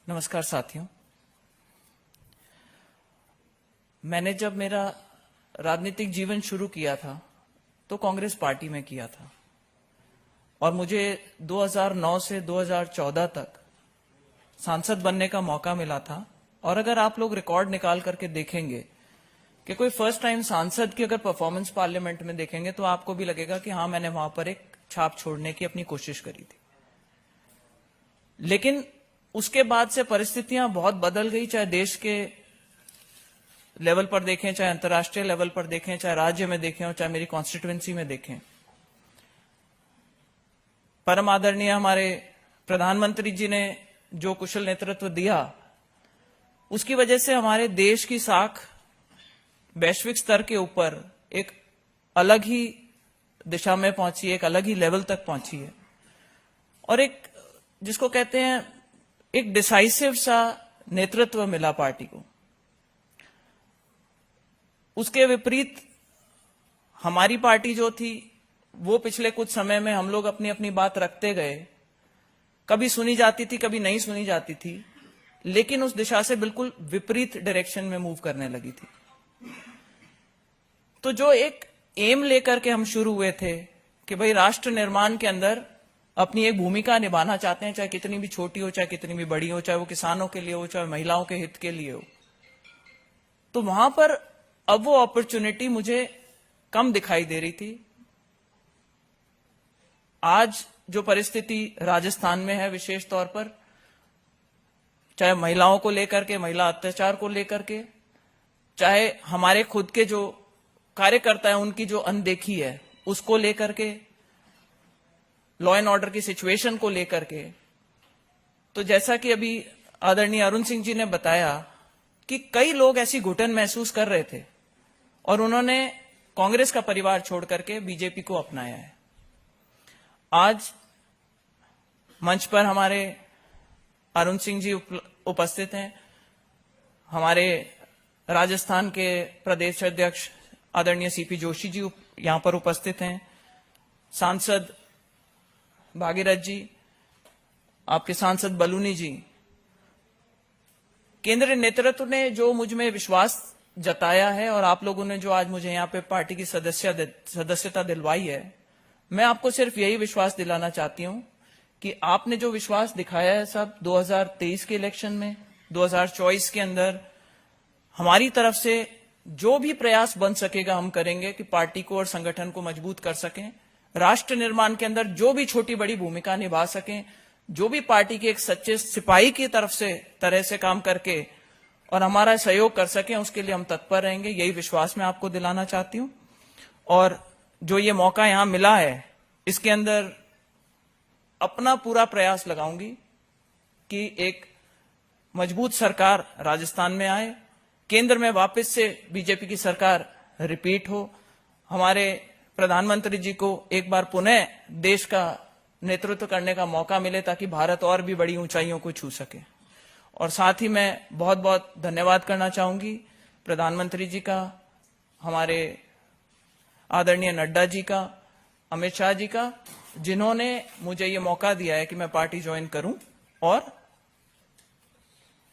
नमस्कार साथियों। मैंने जब मेरा राजनीतिक जीवन शुरू किया था तो कांग्रेस पार्टी में किया था और मुझे 2009 से 2014 तक सांसद बनने का मौका मिला था। और अगर आप लोग रिकॉर्ड निकाल करके देखेंगे कि कोई फर्स्ट टाइम सांसद की अगर परफॉर्मेंस पार्लियामेंट में देखेंगे तो आपको भी लगेगा कि हाँ, मैंने वहां पर एक छाप छोड़ने की अपनी कोशिश करी थी। लेकिन उसके बाद से परिस्थितियां बहुत बदल गई, चाहे देश के लेवल पर देखें, चाहे अंतर्राष्ट्रीय लेवल पर देखें, चाहे राज्य में देखें और चाहे मेरी कॉन्स्टिट्यूएंसी में देखें। परम आदरणीय हमारे प्रधानमंत्री जी ने जो कुशल नेतृत्व दिया, उसकी वजह से हमारे देश की साख वैश्विक स्तर के ऊपर एक अलग ही दिशा में पहुंची है, एक अलग ही लेवल तक पहुंची है और एक जिसको कहते हैं एक डिसाइसिव सा नेतृत्व मिला पार्टी को। उसके विपरीत हमारी पार्टी जो थी वो पिछले कुछ समय में हम लोग अपनी अपनी बात रखते गए, कभी सुनी जाती थी, कभी नहीं सुनी जाती थी, लेकिन उस दिशा से बिल्कुल विपरीत डायरेक्शन में मूव करने लगी थी। तो जो एक एम लेकर के हम शुरू हुए थे कि भाई राष्ट्र निर्माण के अंदर अपनी एक भूमिका निभाना चाहते हैं, चाहे कितनी भी छोटी हो, चाहे कितनी भी बड़ी हो, चाहे वो किसानों के लिए हो, चाहे महिलाओं के हित के लिए हो, तो वहां पर अब वो अपॉर्चुनिटी मुझे कम दिखाई दे रही थी। आज जो परिस्थिति राजस्थान में है, विशेष तौर पर चाहे महिलाओं को लेकर के, महिला अत्याचार को लेकर के, चाहे हमारे खुद के जो कार्यकर्ता है उनकी जो अनदेखी है उसको लेकर के, लॉ एंड ऑर्डर की सिचुएशन को लेकर के, तो जैसा कि अभी आदरणीय अरुण सिंह जी ने बताया कि कई लोग ऐसी घुटन महसूस कर रहे थे और उन्होंने कांग्रेस का परिवार छोड़ करके बीजेपी को अपनाया है। आज मंच पर हमारे अरुण सिंह जी उपस्थित हैं, हमारे राजस्थान के प्रदेश अध्यक्ष आदरणीय सीपी जोशी जी यहां पर उपस्थित हैं, सांसद भागीरथ जी, आपके सांसद बलूनी जी। केंद्रीय नेतृत्व ने जो मुझ में विश्वास जताया है और आप लोगों ने जो आज मुझे यहां पे पार्टी की सदस्यता दिलवाई है, मैं आपको सिर्फ यही विश्वास दिलाना चाहती हूं कि आपने जो विश्वास दिखाया है सब 2023 के इलेक्शन में, 2024 के अंदर हमारी तरफ से जो भी प्रयास बन सकेगा हम करेंगे कि पार्टी को और संगठन को मजबूत कर सकें, राष्ट्र निर्माण के अंदर जो भी छोटी बड़ी भूमिका निभा सकें, जो भी पार्टी के एक सच्चे सिपाही की तरह से काम करके और हमारा सहयोग कर सकें, उसके लिए हम तत्पर रहेंगे। यही विश्वास मैं आपको दिलाना चाहती हूं और जो ये मौका यहां मिला है इसके अंदर अपना पूरा प्रयास लगाऊंगी कि एक मजबूत सरकार राजस्थान में आए, केंद्र में वापस से बीजेपी की सरकार रिपीट हो, हमारे प्रधानमंत्री जी को एक बार पुनः देश का नेतृत्व करने का मौका मिले ताकि भारत और भी बड़ी ऊंचाइयों को छू सके। और साथ ही मैं बहुत बहुत धन्यवाद करना चाहूंगी प्रधानमंत्री जी का, हमारे आदरणीय नड्डा जी का, अमित शाह जी का, जिन्होंने मुझे ये मौका दिया है कि मैं पार्टी ज्वाइन करूं और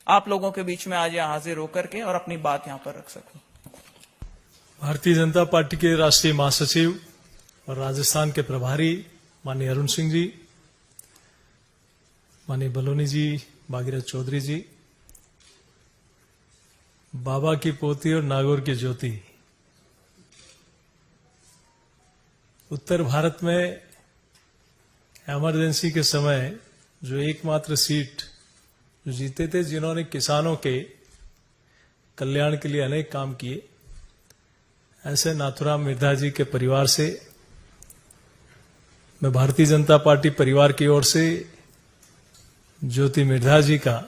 आप लोगों के बीच में आज यहां हाजिर होकर के और अपनी बात यहां पर रख सकूं। भारतीय जनता पार्टी के राष्ट्रीय महासचिव और राजस्थान के प्रभारी माननीय अरुण सिंह जी, माननीय बलूनी जी, भागीरथ चौधरी जी, बाबा की पोती और नागौर की ज्योति, उत्तर भारत में इमरजेंसी के समय जो एकमात्र सीट जो जीते थे, जिन्होंने किसानों के कल्याण के लिए अनेक काम किए, ऐसे नाथुराम मिर्धा जी के परिवार से मैं भारतीय जनता पार्टी परिवार की ओर से ज्योति मिर्धा जी का,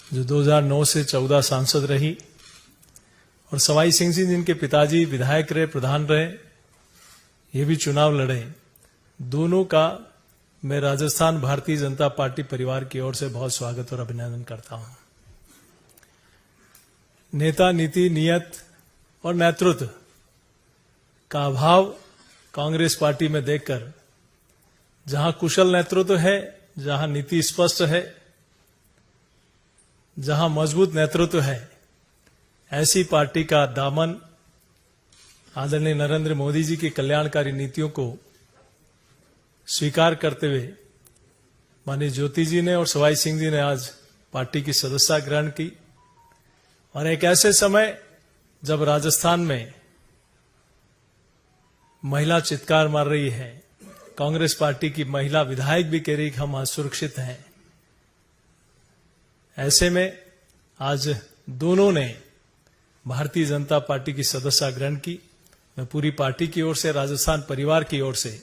जो 2009 से 14 सांसद रही, और सवाई सिंह जी जिनके पिताजी विधायक रहे, प्रधान रहे, ये भी चुनाव लड़े, दोनों का मैं राजस्थान भारतीय जनता पार्टी परिवार की ओर से बहुत स्वागत और अभिनंदन करता हूं। नेता, नीति, नियत और नेतृत्व का अभाव कांग्रेस पार्टी में देखकर, जहां कुशल नेतृत्व है, जहां नीति स्पष्ट है, जहां मजबूत नेतृत्व है, ऐसी पार्टी का दामन आदरणीय नरेंद्र मोदी जी की कल्याणकारी नीतियों को स्वीकार करते हुए माननीय ज्योति जी ने और सवाई सिंह जी ने आज पार्टी की सदस्यता ग्रहण की। और एक ऐसे समय जब राजस्थान में महिला चित्कार मार रही है, कांग्रेस पार्टी की महिला विधायक भी कह रही कि हम असुरक्षित हैं, ऐसे में आज दोनों ने भारतीय जनता पार्टी की सदस्यता ग्रहण की। मैं पूरी पार्टी की ओर से, राजस्थान परिवार की ओर से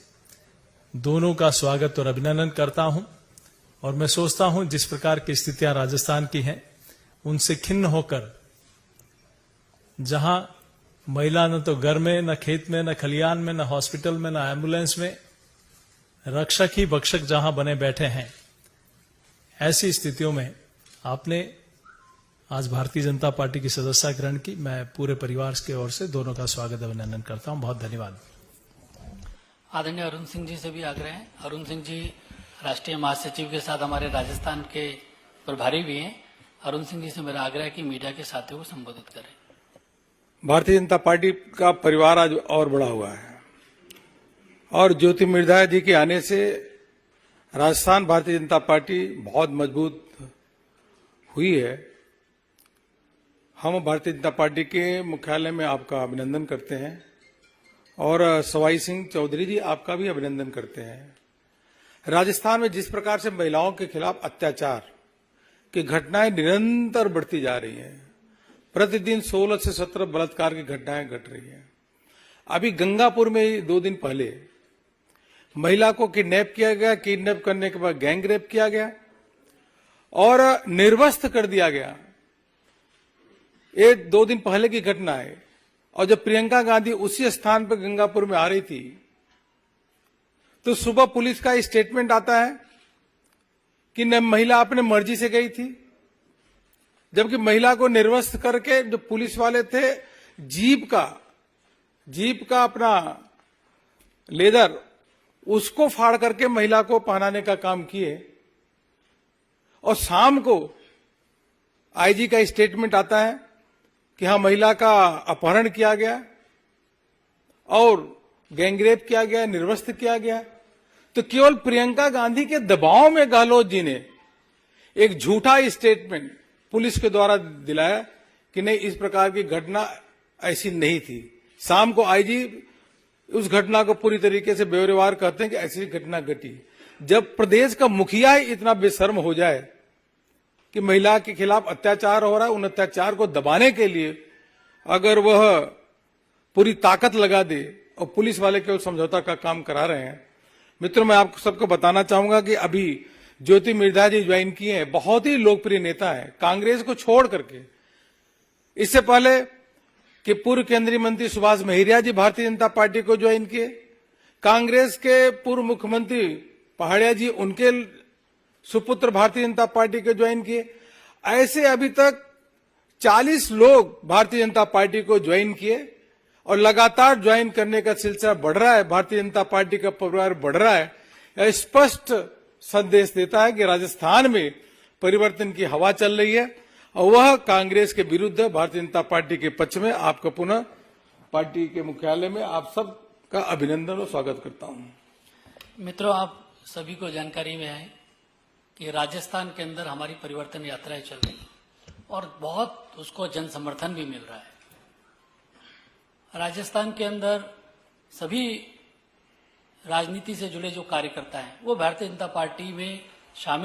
दोनों का स्वागत और अभिनंदन करता हूं। और मैं सोचता हूं जिस प्रकार की स्थितियां राजस्थान की हैं, उनसे खिन्न होकर जहां महिला न तो घर में, न खेत में, न खलियान में, न हॉस्पिटल में, न एम्बुलेंस में, रक्षक ही भक्षक जहां बने बैठे हैं, ऐसी स्थितियों में आपने आज भारतीय जनता पार्टी की सदस्यता ग्रहण की। मैं पूरे परिवार की ओर से दोनों का स्वागत अभिनंदन करता हूं। बहुत धन्यवाद। आदरणीय अरुण सिंह जी से भी आग्रह है। अरुण सिंह जी राष्ट्रीय महासचिव के साथ हमारे राजस्थान के प्रभारी भी हैं। अरुण सिंह जी से मेरा आग्रह है कि मीडिया के साथियों को संबोधित करें। भारतीय जनता पार्टी का परिवार आज और बड़ा हुआ है और ज्योति मिर्धा जी के आने से राजस्थान भारतीय जनता पार्टी बहुत मजबूत हुई है। हम भारतीय जनता पार्टी के मुख्यालय में आपका अभिनंदन करते हैं और सवाई सिंह चौधरी जी आपका भी अभिनंदन करते हैं। राजस्थान में जिस प्रकार से महिलाओं के खिलाफ अत्याचार की घटनाएं निरंतर बढ़ती जा रही हैं, प्रतिदिन 16 से 17 बलात्कार की घटनाएं घट रही हैं। अभी गंगापुर में 2 दिन पहले महिला को किडनैप किया गया, किडनैप करने के बाद गैंग रेप किया गया और निर्वस्त्र कर दिया गया। ये 2 दिन पहले की घटना है। और जब प्रियंका गांधी उसी स्थान पर गंगापुर में आ रही थी तो सुबह पुलिस का स्टेटमेंट आता है कि महिला अपने मर्जी से गई थी, जबकि महिला को निर्वस्त्र करके जो पुलिस वाले थे जीप का अपना लेदर उसको फाड़ करके महिला को पहनाने का काम किए। और शाम को आईजी का स्टेटमेंट आता है कि हाँ महिला का अपहरण किया गया और गैंगरेप किया गया, निर्वस्त्र किया गया। तो केवल प्रियंका गांधी के दबाव में गहलोत जी ने एक झूठा स्टेटमेंट पुलिस के द्वारा दिलाया कि नहीं, इस प्रकार की घटना ऐसी नहीं थी। शाम को आईजी उस घटना को पूरी तरीके से बेवरेवार कहते हैं कि ऐसी घटना घटी। जब प्रदेश का मुखिया ही इतना बेशर्म हो जाए कि महिला के खिलाफ अत्याचार हो रहा है, उन अत्याचार को दबाने के लिए अगर वह पूरी ताकत लगा दे और पुलिस वाले केवल समझौता का काम करा रहे हैं। मित्रों, मैं आप सबको बताना चाहूंगा कि अभी ज्योति मिर्धा जी ज्वाइन किए हैं, बहुत ही लोकप्रिय नेता है कांग्रेस को छोड़ करके। इससे पहले कि पूर्व केंद्रीय मंत्री सुभाष महिरिया जी भारतीय जनता पार्टी को ज्वाइन किए, कांग्रेस के पूर्व मुख्यमंत्री पहाड़िया जी उनके सुपुत्र भारतीय जनता पार्टी को ज्वाइन किए। ऐसे अभी तक 40 लोग भारतीय जनता पार्टी को ज्वाइन किए और लगातार ज्वाइन करने का सिलसिला बढ़ रहा है। भारतीय जनता पार्टी का परिवार बढ़ रहा है। यह स्पष्ट संदेश देता है कि राजस्थान में परिवर्तन की हवा चल रही है और वह कांग्रेस के विरुद्ध है, भारतीय जनता पार्टी के पक्ष में। आपका पुनः पार्टी के मुख्यालय में आप सब का अभिनंदन और स्वागत करता हूं। मित्रों, आप सभी को जानकारी में है कि राजस्थान के अंदर हमारी परिवर्तन यात्राएं चल रही हैं और बहुत उसको जन समर्थन भी मिल रहा है। राजस्थान के अंदर सभी राजनीति से जुड़े जो कार्यकर्ता हैं वो भारतीय जनता पार्टी में शामिल